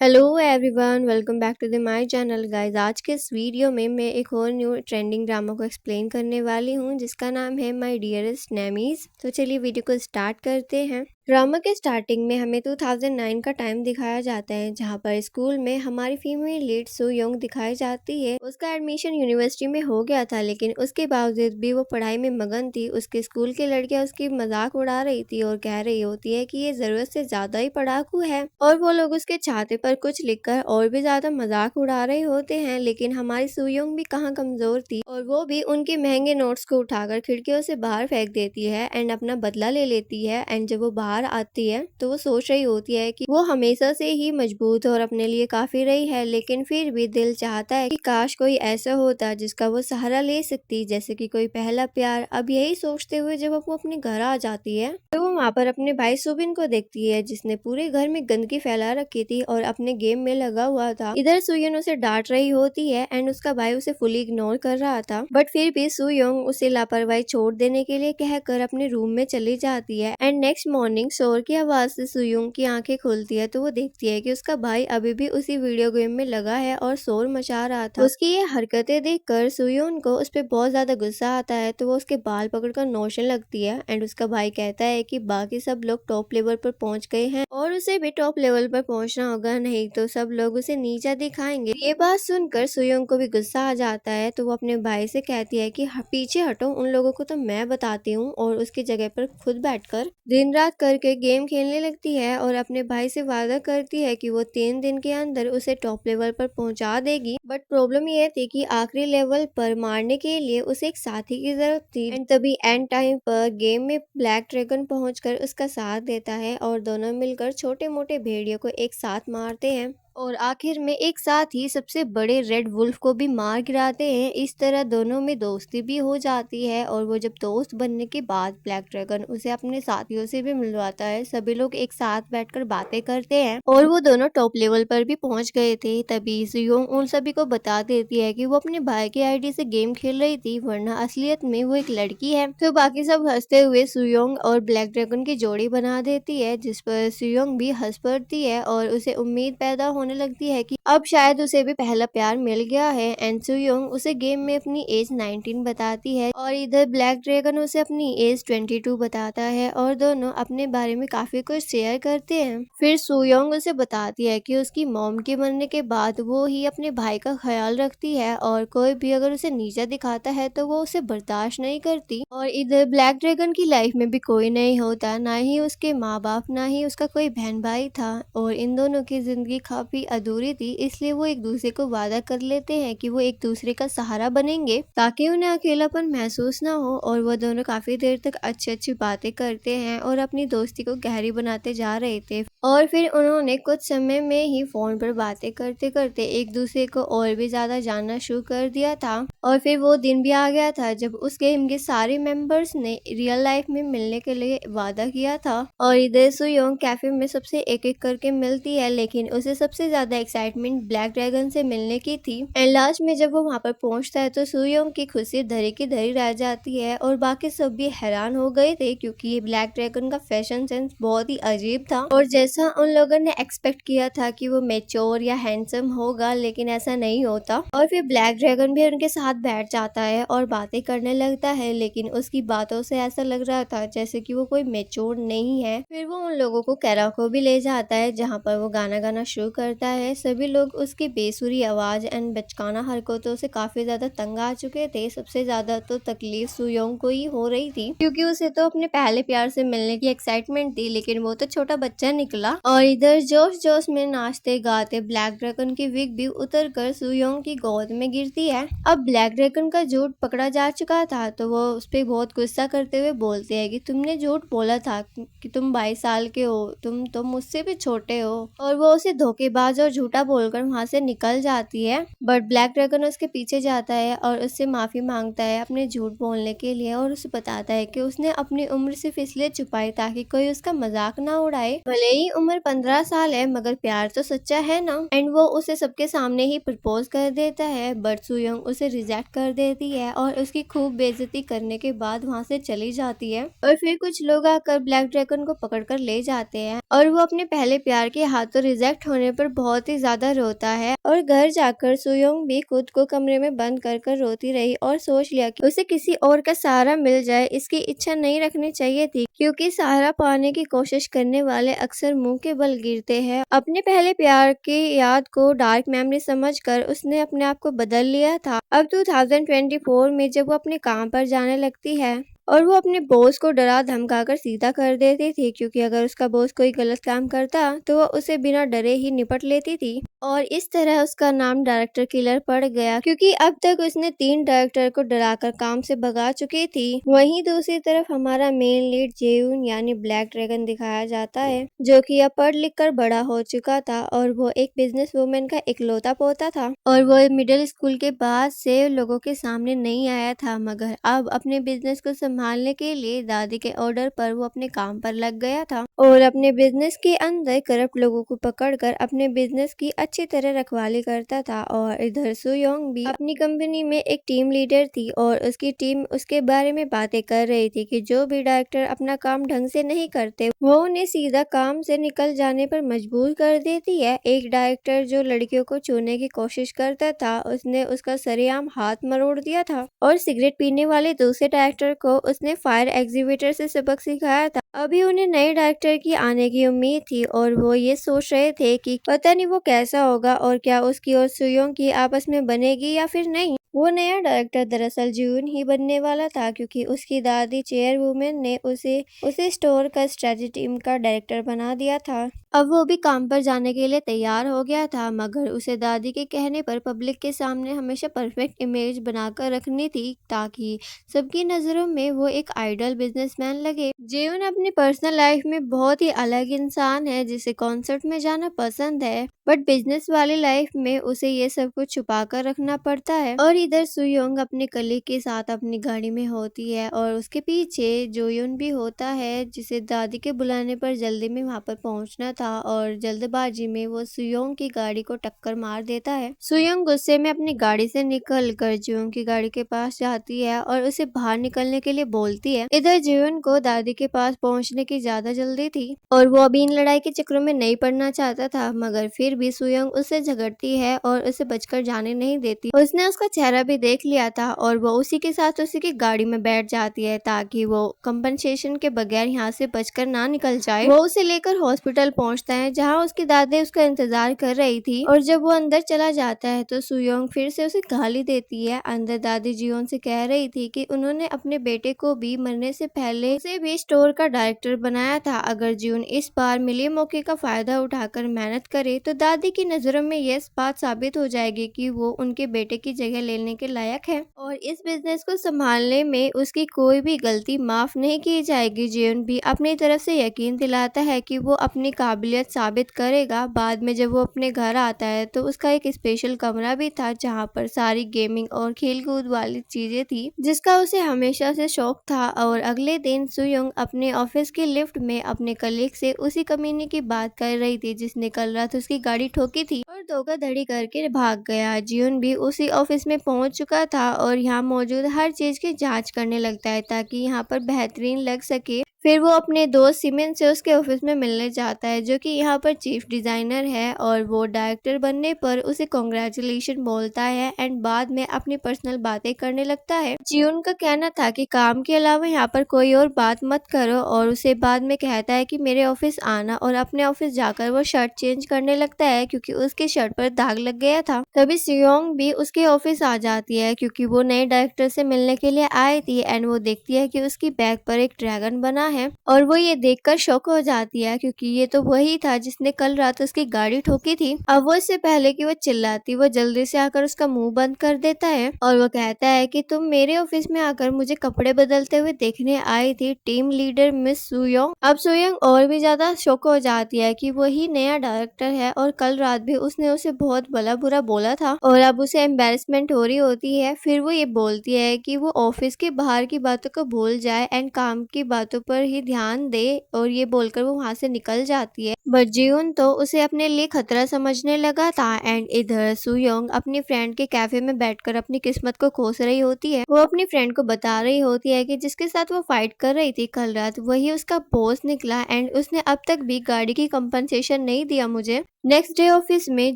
Hello everyone, welcome back to the my channel guys. आज के इस वीडियो में मैं एक और न्यू ट्रेंडिंग ड्रामा को एक्सप्लेन करने वाली हूँ जिसका नाम है माय डियरेस्ट नेमीज। तो चलिए वीडियो को स्टार्ट करते हैं। ड्रामा के स्टार्टिंग में हमें 2009 का टाइम दिखाया जाता है जहाँ पर स्कूल में हमारी फीमेल लीड सू योंग दिखाई जाती है। उसका एडमिशन यूनिवर्सिटी में हो गया था, लेकिन उसके बावजूद भी वो पढ़ाई में मगन थी। उसके स्कूल की लड़कियां उसकी मजाक उड़ा रही थी और कह रही होती है कि ये जरूरत से ज्यादा ही पढ़ाकू है, और वो लोग उसके छाते पर कुछ लिखकर और भी ज्यादा मजाक उड़ा रहे होते हैं। लेकिन हमारी सू योंग भी कहाँ कमजोर थी, और वो भी उनके महंगे नोट्स को उठाकर खिड़कियों से बाहर फेंक देती है एंड अपना बदला ले लेती है। एंड जब वो बाहर आती है तो वो सोच रही होती है कि वो हमेशा से ही मजबूत और अपने लिए काफी रही है, लेकिन फिर भी दिल चाहता है कि काश कोई ऐसा होता जिसका वो सहारा ले सकती, जैसे कि कोई पहला प्यार। अब यही सोचते हुए जब वो अपने घर आ जाती है तो वो वहाँ पर अपने भाई सुबिन को देखती है जिसने पूरे घर में गंदगी फैला रखी थी और अपने गेम में लगा हुआ था। इधर सुयन उसे डांट रही होती है एंड उसका भाई उसे फुली इग्नोर कर रहा था, बट फिर भी सू योंग उसे लापरवाही छोड़ देने के लिए कहकर अपने रूम में चली जाती है। एंड नेक्स्ट मॉर्निंग शोर की आवाज से सू योंग की आंखें खुलती है तो वो देखती है कि उसका भाई अभी भी उसी वीडियो गेम में लगा है और शोर मचा रहा था। उसकी ये हरकतें देखकर सू योंग को उस पर बहुत ज्यादा गुस्सा आता है तो वो उसके बाल पकड़कर नोचने लगती है। एंड उसका भाई कहता है कि बाकी सब लोग टॉप लेवल पर पहुंच गए हैं और उसे भी टॉप लेवल पर पहुंचना होगा, नहीं तो सब लोग उसे नीचा दिखाएंगे। ये बात सुनकर सू योंग को भी गुस्सा आ जाता है तो वो अपने भाई से कहती है कि पीछे हटो, उन लोगों को तो मैं बताती हूँ, और उसकी जगह पर खुद बैठकर दिन रात करके गेम खेलने लगती है और अपने भाई से वादा करती है कि वो 3 दिन के अंदर उसे टॉप लेवल पर पहुंचा देगी। बट प्रॉब्लम ये थी कि आखिरी लेवल पर मारने के लिए उसे एक साथी की जरूरत थी। एंड तभी एंड टाइम पर गेम में ब्लैक ड्रैगन पहुंचकर उसका साथ देता है और दोनों मिलकर छोटे मोटे भेड़ियों को एक साथ मारते हैं और आखिर में एक साथ ही सबसे बड़े रेड वुल्फ को भी मार गिराते हैं। इस तरह दोनों में दोस्ती भी हो जाती है और वो जब दोस्त बनने के बाद ब्लैक ड्रैगन उसे अपने साथियों से भी मिलवाता है। सभी लोग एक साथ बैठकर बातें करते हैं और वो दोनों टॉप लेवल पर भी पहुंच गए थे। तभी सुयोंग उन सभी को बता देती है कि वो अपने भाई की आईडी से गेम खेल रही थी, वरना असलियत में वो एक लड़की है। तो बाकी सब हंसते हुए सुयोंग और ब्लैक ड्रैगन की जोड़ी बना देती है, जिस पर सुयोंग भी हंस पड़ती है और उसे उम्मीद पैदा होने लगती है कि अब शायद उसे भी पहला प्यार मिल गया है। एंड सू योंग उसे गेम में अपनी एज 19 बताती है और इधर ब्लैक ड्रैगन उसे अपनी एज 22 बताता है और दोनों अपने बारे में काफी कुछ शेयर करते हैं। फिर सू योंग उसे बताती है कि उसकी मॉम के मरने के बाद वो ही अपने भाई का ख्याल रखती है और कोई भी अगर उसे नीचा दिखाता है तो वो उसे बर्दाश्त नहीं करती। और इधर ब्लैक ड्रैगन की लाइफ में भी कोई नहीं होता, ना ही उसके माँ बाप, ना ही उसका कोई बहन भाई था, और इन दोनों की जिंदगी काफी अधूरी थी। इसलिए वो एक दूसरे को वादा कर लेते हैं कि वो एक दूसरे का सहारा बनेंगे ताकि उन्हें अकेलापन महसूस ना हो। और वो दोनों काफी देर तक अच्छी अच्छी बातें करते हैं और अपनी दोस्ती को गहरी बनाते जा रहे थे। और फिर उन्होंने कुछ समय में ही फोन पर बातें करते करते एक दूसरे को और भी ज्यादा जानना शुरू कर दिया था। और फिर वो दिन भी आ गया था जब उस गेम के सारे मेंबर्स ने रियल लाइफ में मिलने के लिए वादा किया था। और इधर सू योंग कैफे में सबसे एक एक करके मिलती है, लेकिन उसे सबसे ज्यादा एक्साइटमेंट ब्लैक ड्रैगन से मिलने की थी। एंड लास्ट में जब वो वहाँ पर पहुँचता है तो सू योंग की खुशी धरी की धरी रह जाती है और बाकी सब भी हैरान हो गए थे क्योंकि ये ब्लैक ड्रैगन का फैशन सेंस बहुत ही अजीब था और जैसा उन लोगों ने एक्सपेक्ट किया था कि वो मेच्योर या हैंडसम होगा, लेकिन ऐसा नहीं होता। और फिर ब्लैक ड्रैगन भी उनके साथ बैठ जाता है और बातें करने लगता है, लेकिन उसकी बातों से ऐसा लग रहा था जैसे कि वो कोई मेच्योर नहीं है। फिर वो उन लोगों को कैराको भी ले जाता है जहाँ पर वो गाना गाना शुरू करता है। सभी लोग उसकी बेसुरी आवाज एंड बचकाना हरकतों से काफी ज्यादा तंग आ चुके थे। सबसे ज्यादा तो तकलीफ सू योंग को ही हो रही थी क्योंकि उसे तो अपने पहले प्यार से मिलने की एक्साइटमेंट थी, लेकिन वो तो छोटा बच्चा निकला। और इधर जोश जोश में नाचते गाते ब्लैक ड्रैगन की विग भी उतर कर सू योंग की गोद में गिरती है। अब ब्लैक ड्रैगन का झूठ पकड़ा जा चुका था तो वो उस पर बहुत गुस्सा करते हुए बोलते हैं कि तुमने झूठ बोला था कि तुम 22 साल के हो, तुम तो मुझसे भी छोटे हो। और वो उसे धोखेबाज और झूठा बोलकर वहां से निकल जाती है। बट ब्लैक ड्रैगन उसके पीछे जाता है और उससे माफी मांगता है अपने झूठ बोलने के लिए और उसे बताता है कि उसने अपनी उम्र सिर्फ इसलिए छुपाई ताकि कोई उसका मजाक ना उड़ाए। भले ही उम्र 15 साल है मगर प्यार तो सच्चा है ना। एंड वो उसे सबके सामने ही प्रपोज कर देता है, बट सू योंग उसे रिजेक्ट कर देती है और उसकी खूब बेइज्जती करने के बाद वहाँ से चली जाती है। और फिर कुछ लोग आकर ब्लैक ड्रैगन को पकड़ कर ले जाते हैं और वो अपने पहले प्यार के हाथों रिजेक्ट होने पर बहुत ही ज्यादा रोता है और घर जाकर सुयोंग भी खुद को कमरे में बंद कर रोती रही और सोच लिया कि उसे किसी और का सहारा मिल जाए। इसकी इच्छा नहीं रखनी चाहिए थी, क्योंकि सहारा पाने की कोशिश करने वाले अक्सर मुंह के बल गिरते हैं। अपने पहले प्यार की याद को डार्क मेमोरी समझकर उसने अपने आप को बदल लिया था। अब 2024 में जब वो अपने काम पर जाने लगती है और वो अपने बॉस को डरा धमकाकर सीधा कर देती थी, क्योंकि अगर उसका बॉस कोई गलत काम करता तो वो उसे बिना डरे ही निपट लेती थी और इस तरह उसका नाम डायरेक्टर किलर पड़ गया, क्योंकि अब तक उसने 3 डायरेक्टर को डराकर काम से भगा चुकी थी। वहीं दूसरी तरफ हमारा मेन लीड जेयून यानी ब्लैक ड्रैगन दिखाया जाता है, जो कि अब पढ़ लिख कर बड़ा हो चुका था और वो एक बिजनेस वुमेन का इकलौता पोता था और वो मिडिल स्कूल के बाद से लोगों के सामने नहीं आया था, मगर अब अपने बिजनेस को संभालने के लिए दादी के ऑर्डर पर वो अपने काम पर लग गया था और अपने बिजनेस के अंदर करप्ट लोगों को पकड़कर अपने बिजनेस की अच्छी तरह रखवाली करता था। और इधर सुयोंग भी अपनी कंपनी में एक टीम लीडर थी और उसकी टीम उसके बारे में बातें कर रही थी कि जो भी डायरेक्टर अपना काम ढंग से नहीं करते वो उन्हें सीधा काम से निकल जाने पर मजबूर कर देती है। एक डायरेक्टर जो लड़कियों को छूने की कोशिश करता था उसने उसका सरेआम हाथ मरोड़ दिया था और सिगरेट पीने वाले दूसरे डायरेक्टर को उसने फायर एग्जीबिटर से सबक सिखाया था। अभी उन्हें नए डायरेक्टर की आने की उम्मीद थी और वो ये सोच रहे थे कि पता नहीं वो कैसा होगा और क्या उसकी और सुयोंग की आपस में बनेगी या फिर नहीं। वो नया डायरेक्टर दरअसल जून ही बनने वाला था, क्योंकि उसकी दादी चेयरवुमेन ने उसे स्टोर का स्ट्रेटजी टीम का डायरेक्टर बना दिया था। अब वो भी काम पर जाने के लिए तैयार हो गया था, मगर उसे दादी के कहने पर पब्लिक के सामने हमेशा परफेक्ट इमेज बनाकर रखनी थी ताकि सबकी नजरों में वो एक आइडल बिजनेसमैन लगे। जीवन अपनी पर्सनल लाइफ में बहुत ही अलग इंसान है जिसे कॉन्सर्ट में जाना पसंद है, बट बिजनेस वाली लाइफ में उसे ये सब कुछ छुपा कर रखना पड़ता है। और इधर सुयोंग अपने कलीग के साथ अपनी गाड़ी में होती है और उसके पीछे जोयुन भी होता है, जिसे दादी के बुलाने पर जल्दी में वहाँ पर पहुँचना था और जल्दबाजी में वो सुयोंग की गाड़ी को टक्कर मार देता है। सुयोंग गुस्से में अपनी गाड़ी से निकल कर जियोंग की गाड़ी के पास जाती है और उसे बाहर निकलने के लिए बोलती है। इधर जियोन को दादी के पास पहुंचने की ज्यादा जल्दी थी और वो अभी इन लड़ाई के चक्रों में नहीं पड़ना चाहता था, मगर फिर भी सुयोंग उससे झगड़ती है और उसे बचकर जाने नहीं देती। उसने उसका चेहरा भी देख लिया था और वो उसी के साथ उसी की गाड़ी में बैठ जाती है ताकि वो कंपनसेशन के बगैर यहाँ से बचकर ना निकल जाए। वो उसे लेकर हॉस्पिटल पहुंचता है जहाँ उसकी दादी उसका इंतजार कर रही थी और जब वो अंदर चला जाता है तो सुयोंग फिर से उसे गाली देती है। अंदर दादी जियोन से कह रही थी कि उन्होंने अपने बेटे को भी मरने से पहले उसे भी स्टोर का डायरेक्टर बनाया था। अगर जियोन इस बार मिले मौके का फायदा उठाकर मेहनत करे तो दादी की नजरों में यह बात साबित हो जाएगी कि वो उनके बेटे की जगह लेने के लायक है और इस बिजनेस को संभालने में उसकी कोई भी गलती माफ नहीं की जाएगी। जियोन भी अपनी तरफ से यकीन दिलाता है कि वो अपनी काबिलियत साबित करेगा। बाद में जब वो अपने घर आता है तो उसका एक स्पेशल कमरा भी था जहाँ पर सारी गेमिंग और खेलकूद वाली चीजें थी, जिसका उसे हमेशा से शौक था। और अगले दिन सुयोंग अपने ऑफिस के लिफ्ट में अपने कलीग से उसी कमीने की बात कर रही थी जिसने कल रात उसकी गाड़ी ठोकी थी और धोखाधड़ी करके भाग गया। जियोन भी उसी ऑफिस में पहुंच चुका था और यहाँ मौजूद हर चीज की जांच करने लगता है ताकि यहाँ पर बेहतरीन लग सके। फिर वो अपने दोस्त सिमन से उसके ऑफिस में मिलने जाता है जो कि यहाँ पर चीफ डिजाइनर है और वो डायरेक्टर बनने पर उसे कॉन्ग्रेचुलेशन बोलता है एंड बाद में अपनी पर्सनल बातें करने लगता है। जियोन का कहना था कि काम के अलावा यहाँ पर कोई और बात मत करो और उसे बाद में कहता है कि मेरे ऑफिस आना और अपने ऑफिस जाकर वो शर्ट चेंज करने लगता है क्योंकि उसके शर्ट पर दाग लग गया था। तभी सुयोंग भी उसके ऑफिस आ जाती है क्योंकि वो नए डायरेक्टर से मिलने के लिए आई थी एंड वो देखती है कि उसकी बैग पर एक ड्रैगन बना है और वो ये देखकर शॉक हो जाती है क्योंकि ये तो वही था जिसने कल रात उसकी गाड़ी ठोकी थी। अब वो इससे पहले कि वो चिल्लाती वो जल्दी से आकर उसका मुंह बंद कर देता है और वो कहता है कि तुम मेरे ऑफिस में आकर मुझे कपड़े बदलते हुए देखने आई थी टीम लीडर मिस सुयोंग। अब सुयोंग और भी ज्यादा शॉक हो जाती है कि वही नया डायरेक्टर है और कल रात भी उसने उसे बहुत भला बुरा बोला था और अब उसे एम्बेरसमेंट हो रही होती है। फिर वो ये बोलती है कि वो ऑफिस के बाहर की बातों को भूल जाए एंड काम की बातों पर ही ध्यान दे और ये बोलकर वो वहाँ से निकल जाती है। बट जियोन तो उसे अपने लिए खतरा समझने लगा था एंड इधर सुयोंग अपनी फ्रेंड के कैफे में बैठकर अपनी किस्मत को कोस रही होती है। वो अपनी फ्रेंड को बता रही होती है कि जिसके साथ वो फाइट कर रही थी कल रात वही उसका बॉस निकला एंड उसने अब तक भी गाड़ी की कंपनसेशन नहीं दिया मुझे। नेक्स्ट डे ऑफिस में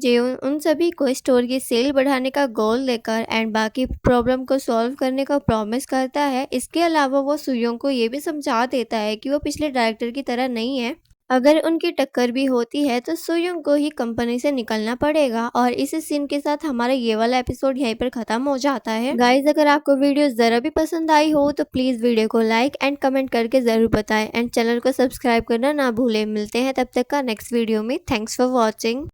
जेयोन उन सभी को स्टोर की सेल बढ़ाने का गोल लेकर एंड बाकी प्रॉब्लम को सॉल्व करने का प्रॉमिस करता है। इसके अलावा वो सुयोंग को ये भी समझा देता है कि वो पिछले डायरेक्टर की तरह नहीं है। अगर उनकी टक्कर भी होती है तो सुयोंग को ही कंपनी से निकलना पड़ेगा। और इस सीन के साथ हमारा ये वाला एपिसोड यहीं पर खत्म हो जाता है। गाइज, अगर आपको वीडियो जरा भी पसंद आई हो तो प्लीज वीडियो को लाइक एंड कमेंट करके जरूर बताएं एंड चैनल को सब्सक्राइब करना ना भूलें। मिलते हैं तब तक का नेक्स्ट वीडियो में। Thanks for watching.